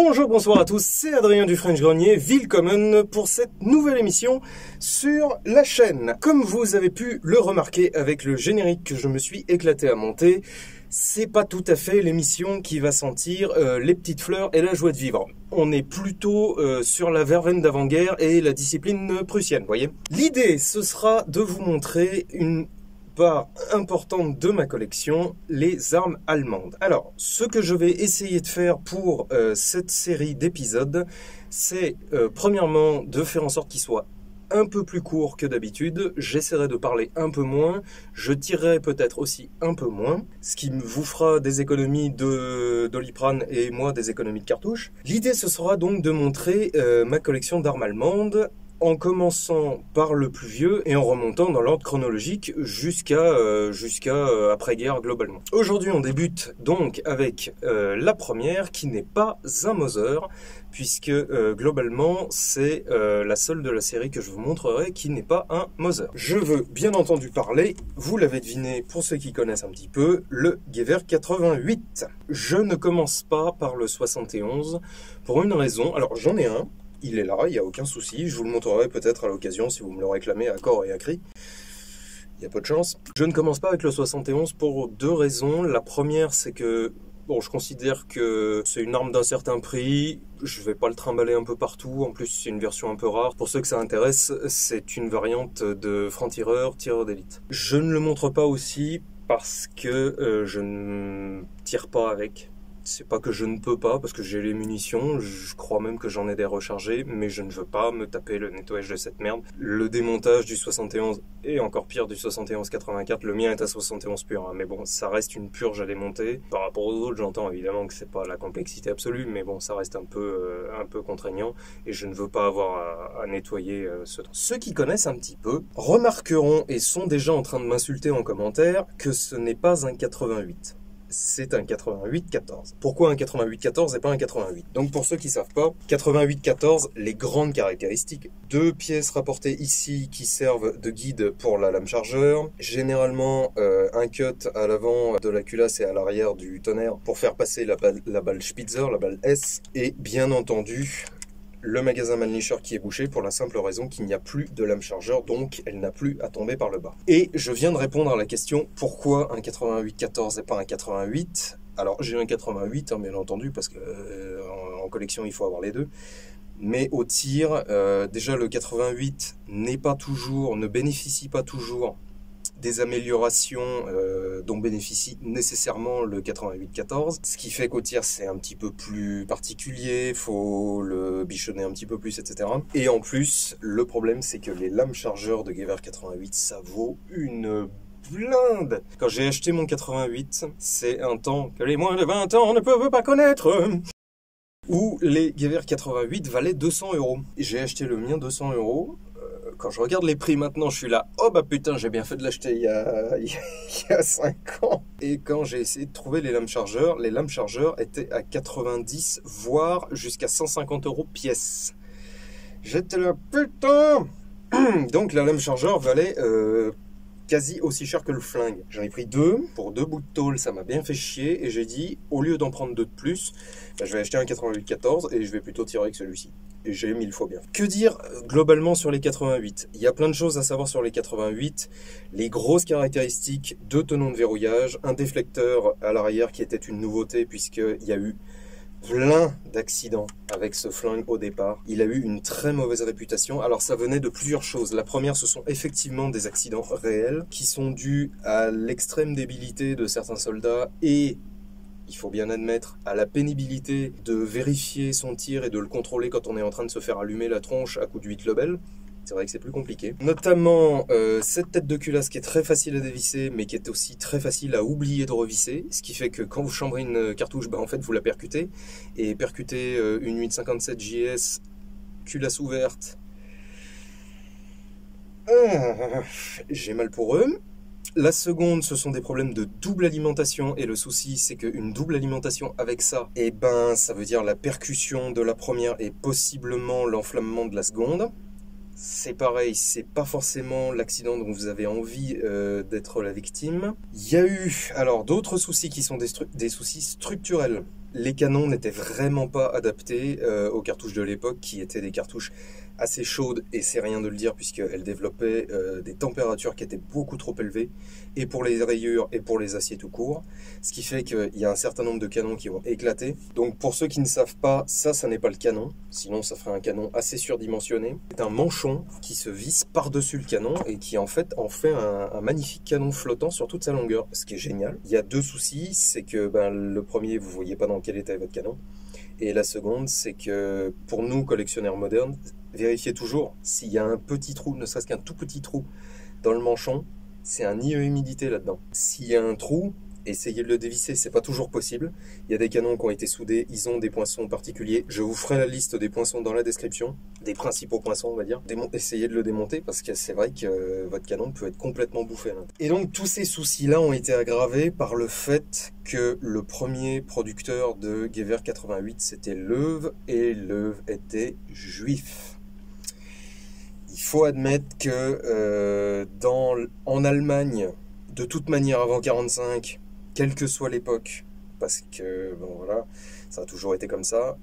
Bonjour, bonsoir à tous, c'est Adrien du French Grenier, Willkommen pour cette nouvelle émission sur la chaîne. Comme vous avez pu le remarquer avec le générique que je me suis éclaté à monter, c'est pas tout à fait l'émission qui va sentir les petites fleurs et la joie de vivre. On est plutôt sur la verveine d'avant-guerre et la discipline prussienne, voyez. L'idée, ce sera de vous montrer une part importante de ma collection, les armes allemandes. Alors, ce que je vais essayer de faire pour cette série d'épisodes, c'est premièrement de faire en sorte qu'il soit un peu plus court que d'habitude. J'essaierai de parler un peu moins, je tirerai peut-être aussi un peu moins, ce qui vous fera des économies de Doliprane et moi des économies de cartouches. L'idée, ce sera donc de montrer ma collection d'armes allemandes, en commençant par le plus vieux et en remontant dans l'ordre chronologique jusqu'à après-guerre globalement. Aujourd'hui, on débute donc avec la première qui n'est pas un Mauser, puisque globalement, c'est la seule de la série que je vous montrerai qui n'est pas un Mauser. Je veux bien entendu parler, vous l'avez deviné pour ceux qui connaissent un petit peu, le Gewehr 88. Je ne commence pas par le 71 pour une raison. Alors, j'en ai un. Il est là, il n'y a aucun souci. Je vous le montrerai peut-être à l'occasion si vous me le réclamez à corps et à cri. Il y a peu de chance. Je ne commence pas avec le 71 pour deux raisons. La première, c'est que bon, je considère que c'est une arme d'un certain prix. Je ne vais pas le trimballer un peu partout. En plus, c'est une version un peu rare. Pour ceux que ça intéresse, c'est une variante de franc-tireur, tireur d'élite. Je ne le montre pas aussi parce que je ne tire pas avec. C'est pas que je ne peux pas, parce que j'ai les munitions, je crois même que j'en ai des rechargées, mais je ne veux pas me taper le nettoyage de cette merde. Le démontage du 71 et encore pire du 71-84, le mien est à 71 pur, hein, mais bon, ça reste une purge à démonter. Par rapport aux autres, j'entends évidemment que c'est pas la complexité absolue, mais bon, ça reste un peu contraignant, et je ne veux pas avoir à nettoyer ce truc. Ceux qui connaissent un petit peu remarqueront, et sont déjà en train de m'insulter en commentaire, que ce n'est pas un 88. C'est un 88-14. Pourquoi un 88-14 et pas un 88? Donc pour ceux qui ne savent pas, 88-14, les grandes caractéristiques. Deux pièces rapportées ici qui servent de guide pour la lame chargeur. Généralement un cut à l'avant de la culasse et à l'arrière du tonnerre pour faire passer la balle Spitzer, la balle S. Et bien entendu, le magasin Mannlicher qui est bouché pour la simple raison qu'il n'y a plus de lame chargeur, donc elle n'a plus à tomber par le bas. Et je viens de répondre à la question pourquoi un 88-14 et pas un 88. Alors j'ai un 88 hein, bien entendu parce que en collection il faut avoir les deux. Mais au tir, déjà le 88 ne bénéficie pas toujours des améliorations dont bénéficie nécessairement le 88-14, ce qui fait qu'au tir c'est un petit peu plus particulier, faut le bichonner un petit peu plus, etc. Et en plus, le problème c'est que les lames chargeurs de Gewehr 88, ça vaut une blinde. Quand j'ai acheté mon 88, c'est un temps que les moins de 20 ans ne peuvent pas connaître, où les Gewehr 88 valaient 200 €. J'ai acheté le mien 200 €. Quand je regarde les prix maintenant, je suis là, oh bah putain, j'ai bien fait de l'acheter il y a 5 ans. Et quand j'ai essayé de trouver les lames chargeurs étaient à 90, voire jusqu'à 150 € pièce. J'étais là, putain. Donc la lame chargeur valait quasi aussi cher que le flingue. J'en ai pris deux, pour 2 bouts de tôle, ça m'a bien fait chier, et j'ai dit, au lieu d'en prendre 2 de plus, bah, je vais acheter un 88-14 et je vais plutôt tirer avec celui-ci. Et j'ai 1000 fois bien. Que dire globalement sur les 88? Il y a plein de choses à savoir sur les 88. Les grosses caractéristiques, 2 tenons de verrouillage, un déflecteur à l'arrière qui était une nouveauté puisqu'il y a eu plein d'accidents avec ce flingue au départ. Il a eu une très mauvaise réputation. Alors ça venait de plusieurs choses. La première, ce sont effectivement des accidents réels qui sont dus à l'extrême débilité de certains soldats et, il faut bien admettre, à la pénibilité de vérifier son tir et de le contrôler quand on est en train de se faire allumer la tronche à coups de 8 Lebel. C'est vrai que c'est plus compliqué. Notamment cette tête de culasse qui est très facile à dévisser, mais qui est aussi très facile à oublier de revisser. Ce qui fait que quand vous chambrez une cartouche, bah, en fait vous la percutez. Et percuter une 857 JS, culasse ouverte, j'ai mal pour eux. La seconde, ce sont des problèmes de double alimentation, et le souci c'est qu'une double alimentation avec ça, eh ben ça veut dire la percussion de la première et possiblement l'enflammement de la seconde. C'est pareil, c'est pas forcément l'accident dont vous avez envie d'être la victime. Il y a eu alors d'autres soucis qui sont des soucis structurels. les canons n'étaient vraiment pas adaptés aux cartouches de l'époque, qui étaient des cartouches assez chaudes, et c'est rien de le dire puisqu'elles développaient des températures qui étaient beaucoup trop élevées, et pour les rayures et pour les aciers tout court, ce qui fait qu'il y a un certain nombre de canons qui vont éclater. Donc pour ceux qui ne savent pas, ça n'est pas le canon, sinon ça ferait un canon assez surdimensionné. C'est un manchon qui se visse par-dessus le canon et qui en fait un magnifique canon flottant sur toute sa longueur, ce qui est génial. Il y a deux soucis, c'est que le premier, vous voyez pas dans quel état est votre canon, et la seconde, c'est que pour nous collectionneurs modernes, vérifiez toujours s'il y a un petit trou, ne serait-ce qu'un tout petit trou dans le manchon, c'est un nid à humidité là-dedans. S'il y a un trou, essayez de le dévisser, c'est pas toujours possible. Il y a des canons qui ont été soudés, ils ont des poinçons particuliers. Je vous ferai la liste des poinçons dans la description, des principaux poinçons on va dire. Essayez de le démonter parce que c'est vrai que votre canon peut être complètement bouffé. Et donc tous ces soucis-là ont été aggravés par le fait que le premier producteur de Gewehr 88 c'était Loewe, et Loewe était juif. Il faut admettre que en Allemagne, de toute manière avant 45, quelle que soit l'époque, parce que bon voilà, ça a toujours été comme ça,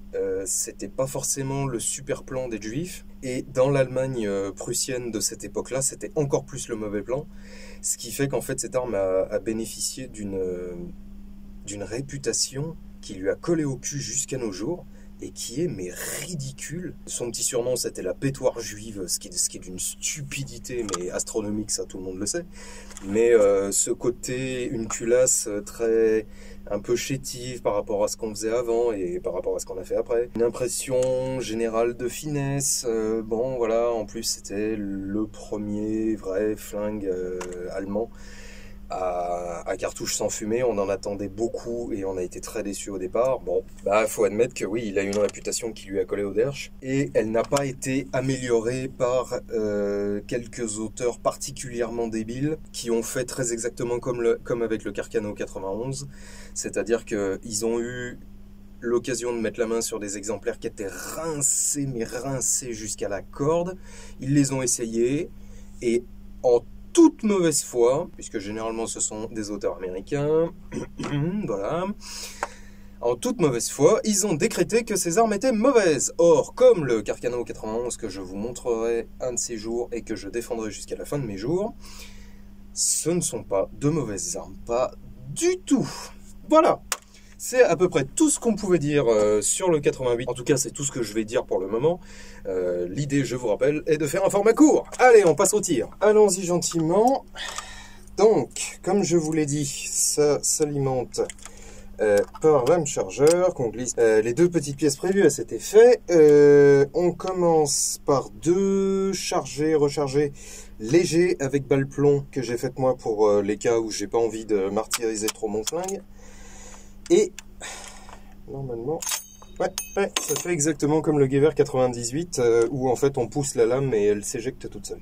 c'était pas forcément le super plan des juifs, et dans l'Allemagne prussienne de cette époque-là, c'était encore plus le mauvais plan, ce qui fait qu'en fait cette arme a bénéficié d'une réputation qui lui a collé au cul jusqu'à nos jours, et qui est mais ridicule. Son petit surnom c'était la pétoire juive, ce qui est d'une stupidité mais astronomique, ça tout le monde le sait. Mais ce côté, une culasse très un peu chétive par rapport à ce qu'on faisait avant et par rapport à ce qu'on a fait après. Une impression générale de finesse, bon voilà, en plus c'était le premier vrai flingue allemand à cartouche sans fumée. On en attendait beaucoup et on a été très déçus au départ. Bon, faut admettre que oui, il a une réputation qui lui a collé au derche, et elle n'a pas été améliorée par quelques auteurs particulièrement débiles qui ont fait très exactement comme avec le Carcano 91, c'est-à-dire qu'ils ont eu l'occasion de mettre la main sur des exemplaires qui étaient rincés, mais rincés jusqu'à la corde. Ils les ont essayés et en toute mauvaise foi, puisque généralement ce sont des auteurs américains, voilà, en toute mauvaise foi, ils ont décrété que ces armes étaient mauvaises. Or, comme le Carcano 91 que je vous montrerai un de ces jours et que je défendrai jusqu'à la fin de mes jours, ce ne sont pas de mauvaises armes, pas du tout. Voilà. C'est à peu près tout ce qu'on pouvait dire sur le 88. En tout cas, c'est tout ce que je vais dire pour le moment. L'idée, je vous rappelle, est de faire un format court. Allez, on passe au tir. Allons-y gentiment. Donc, comme je vous l'ai dit, ça s'alimente par lame chargeur qu'on glisse les deux petites pièces prévues à cet effet. On commence par deux chargés, rechargés légers avec balle plomb que j'ai fait moi pour les cas où j'ai pas envie de martyriser trop mon flingue. Et normalement, ouais, ça fait exactement comme le Gewehr 98 où en fait on pousse la lame et elle s'éjecte toute seule.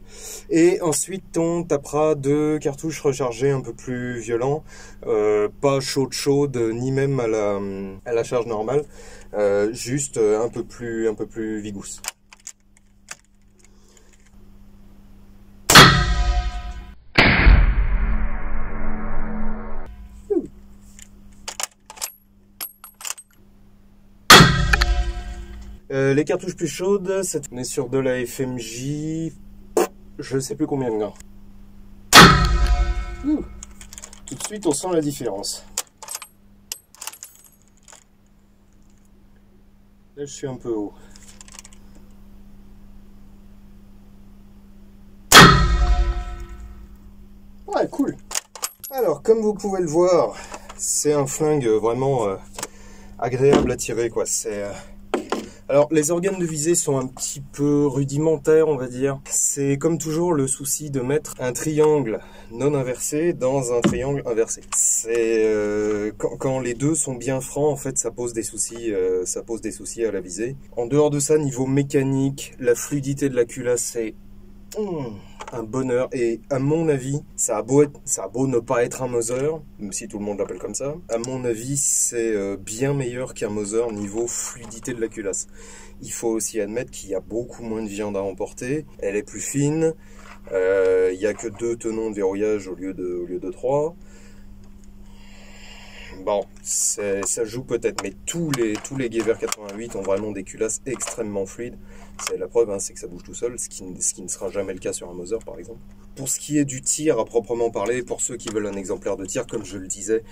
Et ensuite on tapera deux cartouches rechargées un peu plus violents, pas chaude ni même à la charge normale, juste un peu plus vigousse. Les cartouches plus chaudes, on est sur de la FMJ, je sais plus combien de grammes. Tout de suite on sent la différence. Là je suis un peu haut. Ouais, cool. Alors comme vous pouvez le voir, c'est un flingue vraiment agréable à tirer, quoi. Alors, les organes de visée sont un petit peu rudimentaires, on va dire. C'est comme toujours le souci de mettre un triangle non inversé dans un triangle inversé. C'est quand les deux sont bien francs, en fait, ça pose des soucis à la visée. En dehors de ça, niveau mécanique, la fluidité de la culasse, c'est un bonheur. Et à mon avis, ça a beau ne pas être un Moser, même si tout le monde l'appelle comme ça, à mon avis, c'est bien meilleur qu'un Moser niveau fluidité de la culasse. Il faut aussi admettre qu'il y a beaucoup moins de viande à emporter, elle est plus fine, il n'y a que 2 tenons de verrouillage au lieu de 3. Bon, ça joue peut-être, mais tous les Gewehr 88 ont vraiment des culasses extrêmement fluides. C'est la preuve, hein, c'est que ça bouge tout seul, ce qui ne sera jamais le cas sur un Mauser par exemple. Pour ce qui est du tir à proprement parler, pour ceux qui veulent un exemplaire de tir, comme je le disais,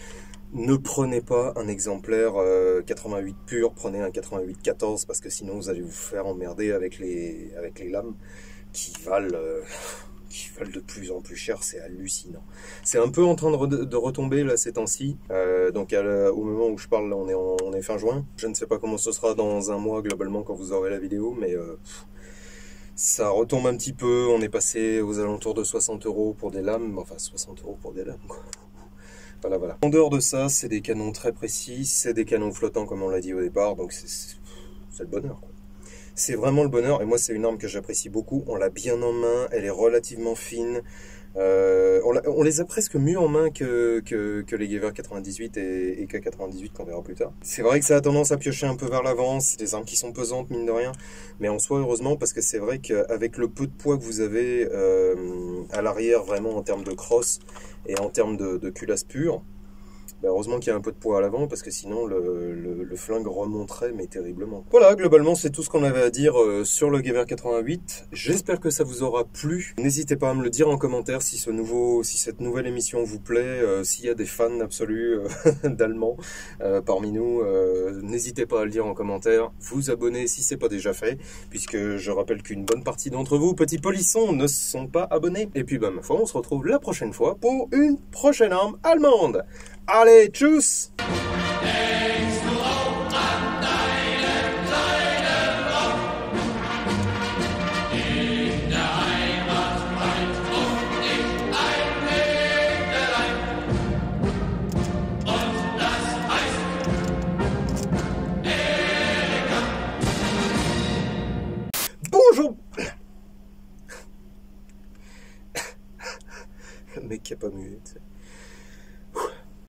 ne prenez pas un exemplaire 88 pur, prenez un 88-14 parce que sinon vous allez vous faire emmerder avec les lames qui valent de plus en plus cher, c'est hallucinant. C'est un peu en train de retomber là ces temps-ci, donc au moment où je parle, là, on est fin juin. Je ne sais pas comment ce sera dans un mois globalement quand vous aurez la vidéo, mais ça retombe un petit peu. On est passé aux alentours de 60 € pour des lames, enfin 60 € pour des lames quoi. Voilà. En dehors de ça, c'est des canons très précis, c'est des canons flottants comme on l'a dit au départ, donc c'est le bonheur quoi. C'est vraiment le bonheur, et moi c'est une arme que j'apprécie beaucoup. On l'a bien en main, elle est relativement fine. On les a presque mieux en main que les Gewehr 98 et K98 qu'on verra plus tard. C'est vrai que ça a tendance à piocher un peu vers l'avant, c'est des armes qui sont pesantes mine de rien, mais en soi heureusement parce que c'est vrai qu'avec le peu de poids que vous avez à l'arrière vraiment en termes de crosse et en termes de culasse pure, ben heureusement qu'il y a un peu de poids à l'avant parce que sinon le flingue remonterait mais terriblement. Voilà, globalement c'est tout ce qu'on avait à dire sur le Gewehr 88. J'espère que ça vous aura plu. N'hésitez pas à me le dire en commentaire si cette nouvelle émission vous plaît, s'il y a des fans absolus d'allemand parmi nous. N'hésitez pas à le dire en commentaire, vous abonner si c'est pas déjà fait, puisque je rappelle qu'une bonne partie d'entre vous, petits polissons, ne sont pas abonnés. Et puis ma foi, on se retrouve la prochaine fois pour une prochaine arme allemande. Allez, tschüss! Bonjour! Le mec qui a pas mué, tu sais.